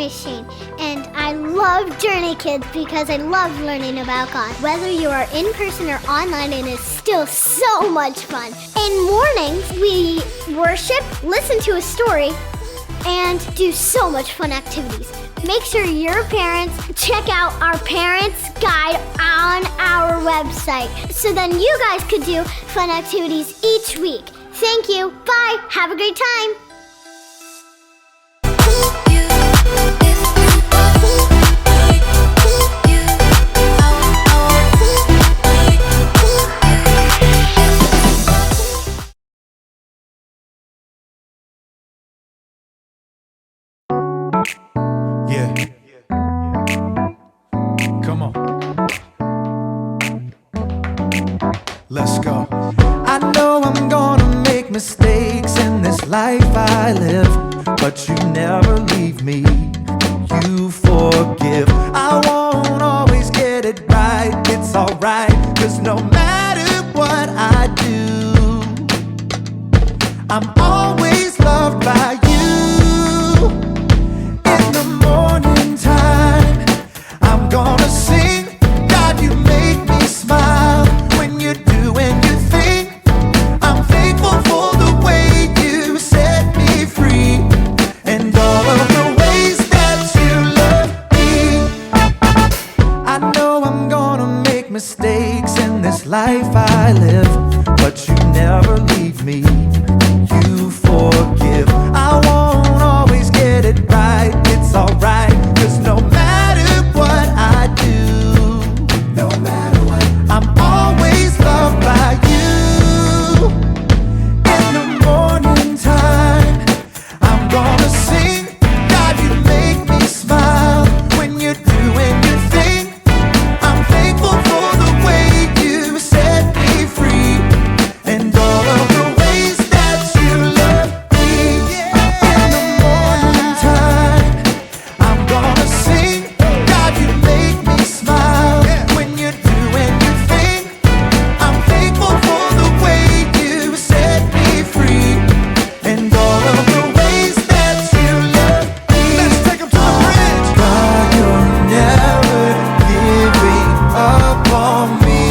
name is Shane, and I love Journey Kids because I love learning about God. Whether you are in person or online, it is still so much fun. In mornings, we worship, listen to a story, and do so much fun activities. Make sure your parents check out our parents' guide on our website so then you guys could do fun activities each week. Thank you. Bye. Have a great time. Yeah. Come on. Let's go. I know I'm gonna make mistakes in this life I live, but you never leave me. You forgive. I won't always get it right. It's alright, 'cause no matter what I do, I'm always loved by you. In the morning time, I'm gonna sing. God, you make me smile when you're doing your thing. I'm thankful for the way you set me free and all of the ways that you love me. I know I'm gonna make mistakes in this life I live, but you never leave me. You forgive. I won't always get it right. It's alright, 'cause no matter what I do, no matter what, I'm always loved by you. In the morning time, I'm gonna sing. God, you make me smile when you're doing your thing. I'm thankful for the way you set me free and all of the ways that you love me. In the morning time, I'm gonna sing. God, you make me smile when you're doing your thing. I'm thankful for the way you set me free and all of the ways that you love me. Let's take 'em to the bridge. God, you're never giving up on me.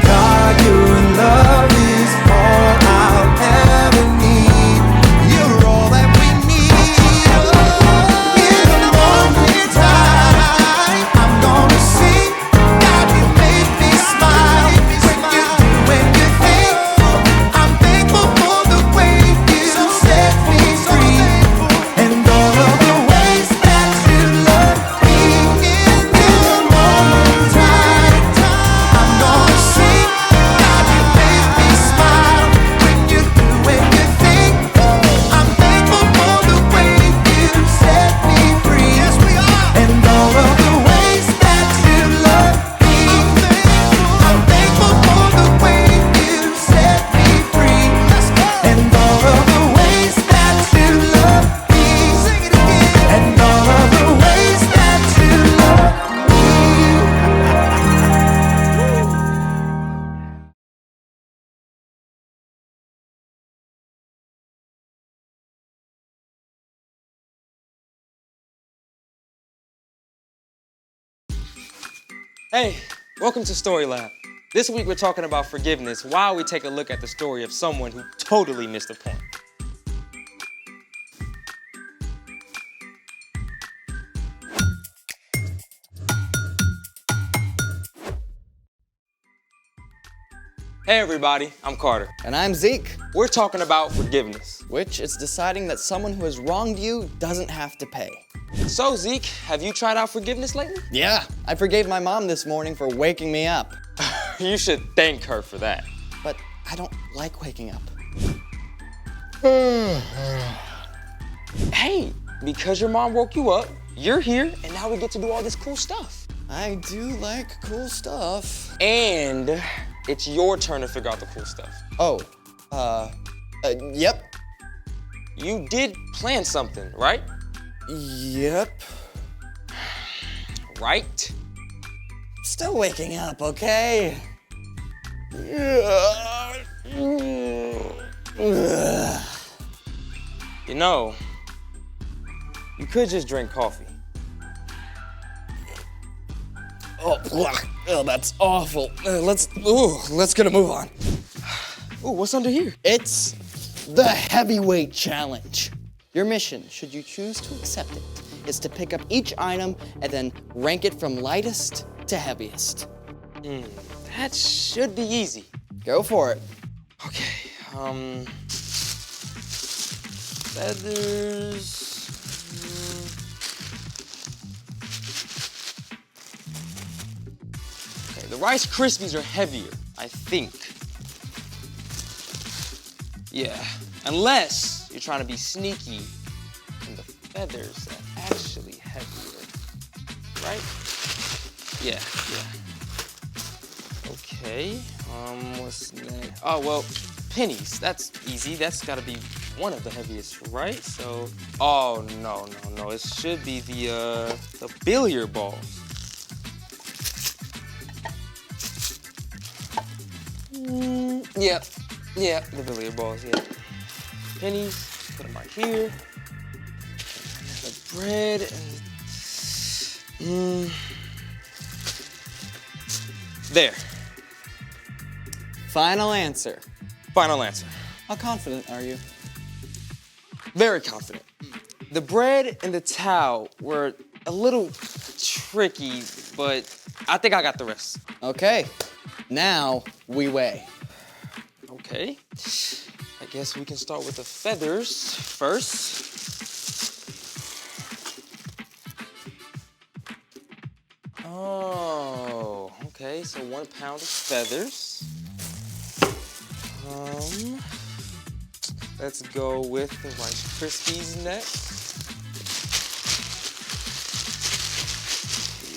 God, your love is all I'll ever need. You're all that we need. In the morning time, I'm gonna sing. God, you make me smile when you're doing your thing. I'm thankful for the way you set me free and all of the ways that you love me. In the morning time, I'm gonna sing. God, you make me smile when you're doing your thing. I'm thankful for the way you set me free. Yes, we are. And all of the ways that you love me. I'm thankful for the way you set me free. And all of the ways that you love me. Sing it again. And all of the ways that you love me. Hey, welcome to Story Lab. This week we're talking about forgiveness while we take a look at the story of someone who totally missed the point. Hey everybody, I'm Carter. And I'm Zeke, We're talking about forgiveness. which is deciding that someone who has wronged you doesn't have to pay. So Zeke, have you tried out forgiveness lately? Yeah, I forgave my mom this morning for waking me up, You should thank her for that. but I don't like waking up. Hey, because your mom woke you up, you're here, and now we get to do all this cool stuff. I do like cool stuff. And it's your turn to figure out the cool stuff. Oh, yep. You did plan something, right? Yep. Right? Still waking up, okay? You know, you could just drink coffee. Oh, that's awful. Let's get a move on. Ooh, what's under here? It's the heavyweight challenge. Your mission, should you choose to accept it, is to pick up each item and then rank it from lightest to heaviest. That should be easy. Go for it. Okay, feathers. Okay, the Rice Krispies are heavier, I think. Yeah, unless you're trying to be sneaky and the feathers are actually heavier, right? Yeah. Okay, what's next? Oh, well, pennies, that's easy. That's gotta be one of the heaviest, right? So, oh, no, it should be the billiard balls. Yeah, the billiard balls, yeah. Pennies, put them right here. The bread and... There. Final answer. Final answer. How confident are you? Very confident. The bread and the towel were a little tricky, but I think I got the rest. Okay, now we weigh. Okay. I guess we can start with the feathers first. Oh, okay, so 1 pound of feathers. Let's go with the Rice Krispies next.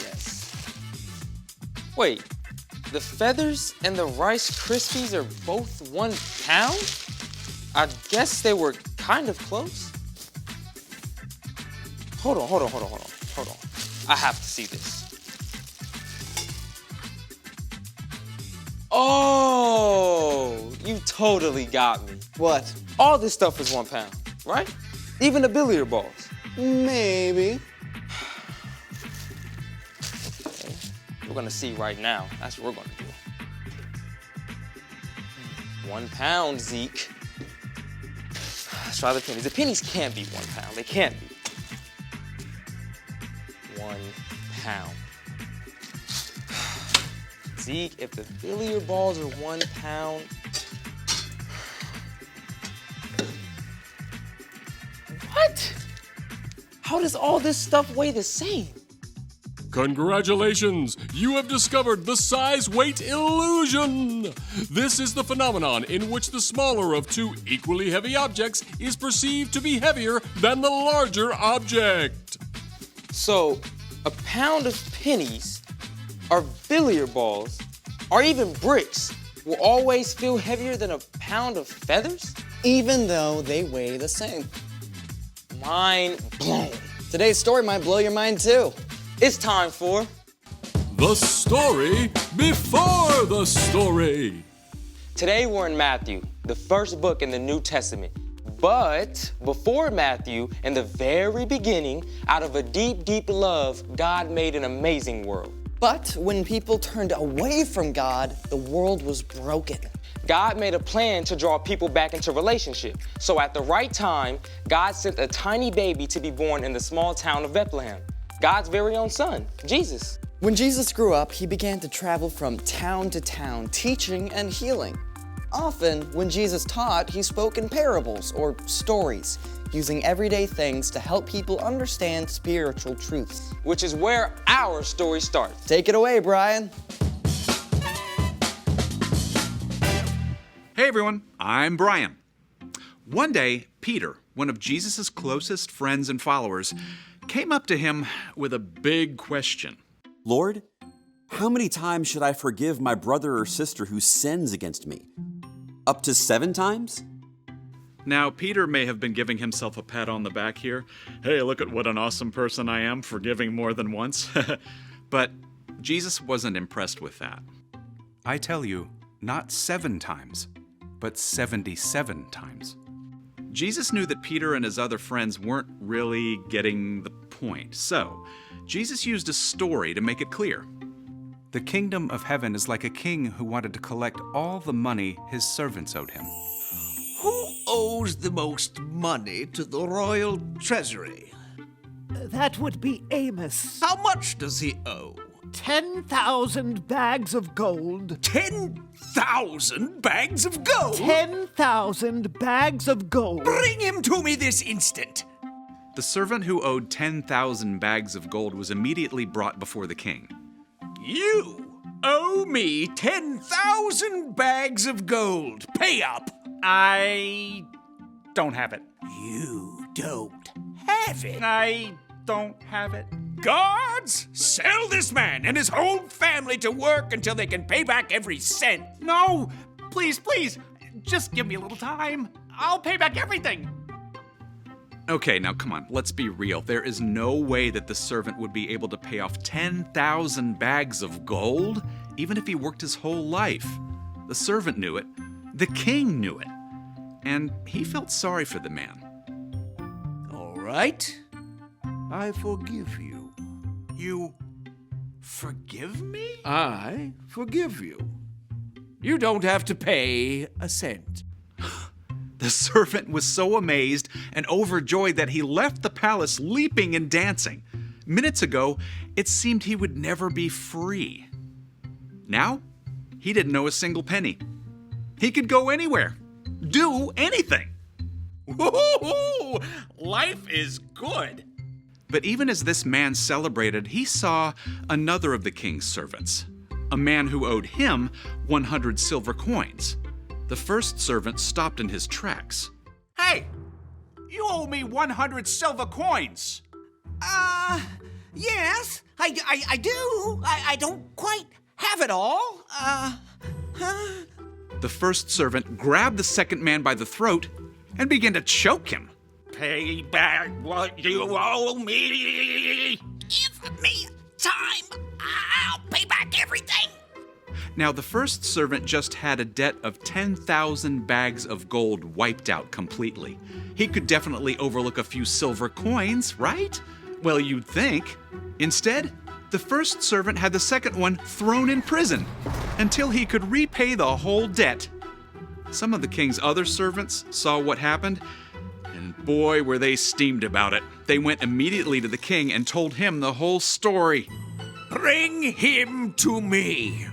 Yes. Wait, the feathers and the Rice Krispies are both 1 pound? I guess they were kind of close. Hold on. I have to see this. Oh, you totally got me. What? All this stuff is 1 pound, right? Even the billiard balls. Maybe. Okay. We're gonna see right now. That's what we're gonna do. 1 pound, Zeke. Let's try the pennies. The pennies can't be 1 pound. They can't be. 1 pound. Zeke, if the billiard balls are 1 pound, what? How does all this stuff weigh the same? Congratulations! You have discovered the size-weight illusion! This is the phenomenon in which the smaller of two equally heavy objects is perceived to be heavier than the larger object. So, a pound of pennies, or billiard balls, or even bricks will always feel heavier than a pound of feathers? Even though they weigh the same. Mind blown. Today's story might blow your mind too. It's time for The story before the story. Today we're in Matthew, the first book in the New Testament. But before Matthew, in the very beginning, out of a deep, deep love, God made an amazing world. But when people turned away from God, the world was broken. God made a plan to draw people back into relationship. So at the right time, God sent a tiny baby to be born in the small town of Bethlehem. God's very own son, Jesus. When Jesus grew up, he began to travel from town to town, teaching and healing. Often, when Jesus taught, he spoke in parables or stories, using everyday things to help people understand spiritual truths. Which is where our story starts. Take it away, Brian. Hey everyone, I'm Brian. One day, Peter, one of Jesus' closest friends and followers, came up to him with a big question. Lord, how many times should I forgive my brother or sister who sins against me? Up to 7 times? Now, Peter may have been giving himself a pat on the back here. Hey, look at what an awesome person I am, forgiving more than once. But Jesus wasn't impressed with that. I tell you, not 7 times, but 77 times. Jesus knew that Peter and his other friends weren't really getting the point. So, Jesus used a story to make it clear. The kingdom of heaven is like a king who wanted to collect all the money his servants owed him. Who owes the most money to the royal treasury? That would be Amos. How much does he owe? 10,000 bags of gold. 10,000 bags of gold? 10,000 bags of gold. Bring him to me this instant. The servant who owed 10,000 bags of gold was immediately brought before the king. You owe me 10,000 bags of gold. Pay up. I don't have it. You don't have it. I don't have it. Guards, sell this man and his whole family to work until they can pay back every cent. No! Please, just give me a little time. I'll pay back everything. Okay, now come on, let's be real. There is no way that the servant would be able to pay off 10,000 bags of gold, even if he worked his whole life. The servant knew it. The king knew it. And he felt sorry for the man. All right. I forgive you. You forgive me? I forgive you. You don't have to pay a cent. The servant was so amazed and overjoyed that he left the palace leaping and dancing. Minutes ago, it seemed he would never be free. Now, he didn't owe a single penny. He could go anywhere, do anything. Woo-hoo-hoo! Life is good. But even as this man celebrated, he saw another of the king's servants, a man who owed him 100 silver coins. The first servant stopped in his tracks. Hey! You owe me 100 silver coins. Yes, I do. I don't quite have it all. The first servant grabbed the second man by the throat and began to choke him. Pay back what you owe me. Give me time. I'll pay back everything. Now, the first servant just had a debt of 10,000 bags of gold wiped out completely. He could definitely overlook a few silver coins, right? Well, you'd think. Instead, the first servant had the second one thrown in prison until he could repay the whole debt. Some of the king's other servants saw what happened, and boy, were they steamed about it. They went immediately to the king and told him the whole story. Bring him to me.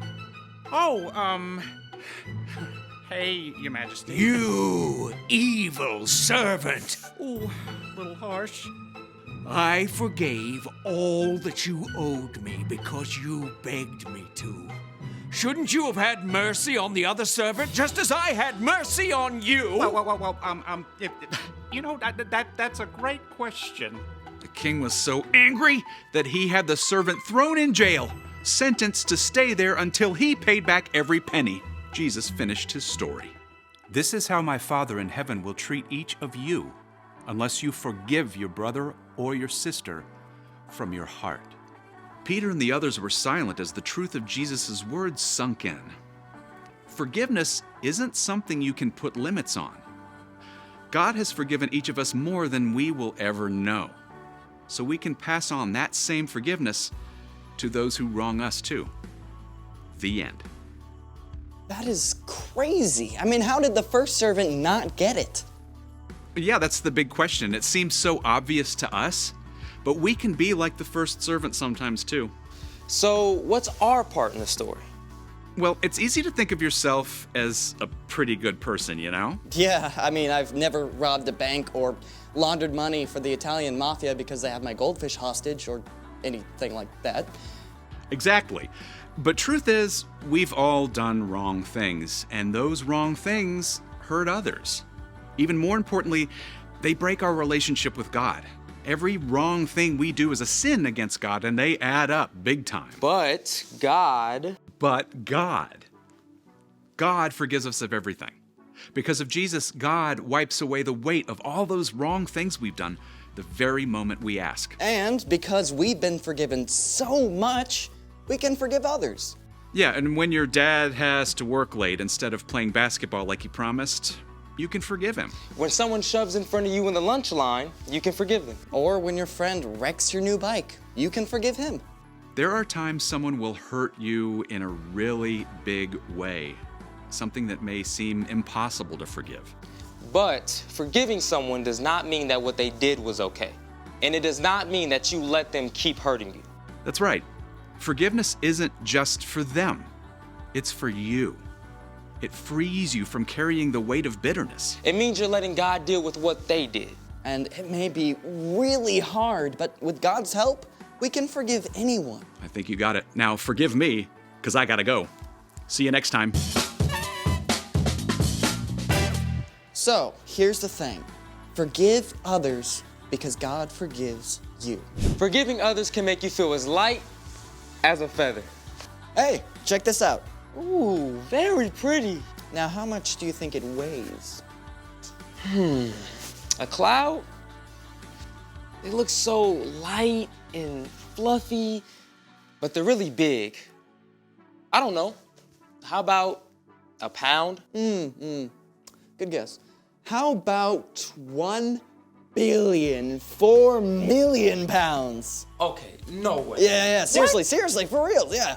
Hey, Your Majesty. You evil servant. Ooh, a little harsh. I forgave all that you owed me because you begged me to. Shouldn't you have had mercy on the other servant just as I had mercy on you? That's a great question. The king was so angry that he had the servant thrown in jail, sentenced to stay there until he paid back every penny. Jesus finished his story. This is how my Father in heaven will treat each of you, unless you forgive your brother or your sister from your heart. Peter and the others were silent as the truth of Jesus' words sunk in. Forgiveness isn't something you can put limits on. God has forgiven each of us more than we will ever know, so we can pass on that same forgiveness to those who wrong us too. The end. That is crazy. I mean, how did the first servant not get it? Yeah, that's the big question. It seems so obvious to us, but we can be like the first servant sometimes too. So, what's our part in the story? Well, it's easy to think of yourself as a pretty good person, you know? Yeah, I mean, I've never robbed a bank or laundered money for the Italian mafia because they have my goldfish hostage or anything like that. Exactly. But truth is, we've all done wrong things, and those wrong things hurt others. Even more importantly, they break our relationship with God. Every wrong thing we do is a sin against God, and they add up big time. But God forgives us of everything. Because of Jesus, God wipes away the weight of all those wrong things we've done the very moment we ask. And because we've been forgiven so much, we can forgive others. Yeah, and when your dad has to work late instead of playing basketball like he promised, you can forgive him. When someone shoves in front of you in the lunch line, you can forgive them. Or when your friend wrecks your new bike, you can forgive him. There are times someone will hurt you in a really big way, something that may seem impossible to forgive. But forgiving someone does not mean that what they did was okay. And it does not mean that you let them keep hurting you. That's right. Forgiveness isn't just for them, it's for you. It frees you from carrying the weight of bitterness. It means you're letting God deal with what they did. And it may be really hard, but with God's help, we can forgive anyone. I think you got it. Now forgive me, because I gotta go. See you next time. So, here's the thing. Forgive others because God forgives you. Forgiving others can make you feel as light as a feather. Hey, check this out. Ooh, very pretty. Now, how much do you think it weighs? A cloud? They look so light and fluffy, but they're really big. I don't know. How about a pound? Good guess. How about 1,000,000,004,000,000 pounds? Okay, no way. Yeah, seriously, for real, yeah.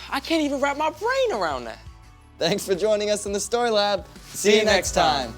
I can't even wrap my brain around that. Thanks for joining us in the Story Lab. See you next time.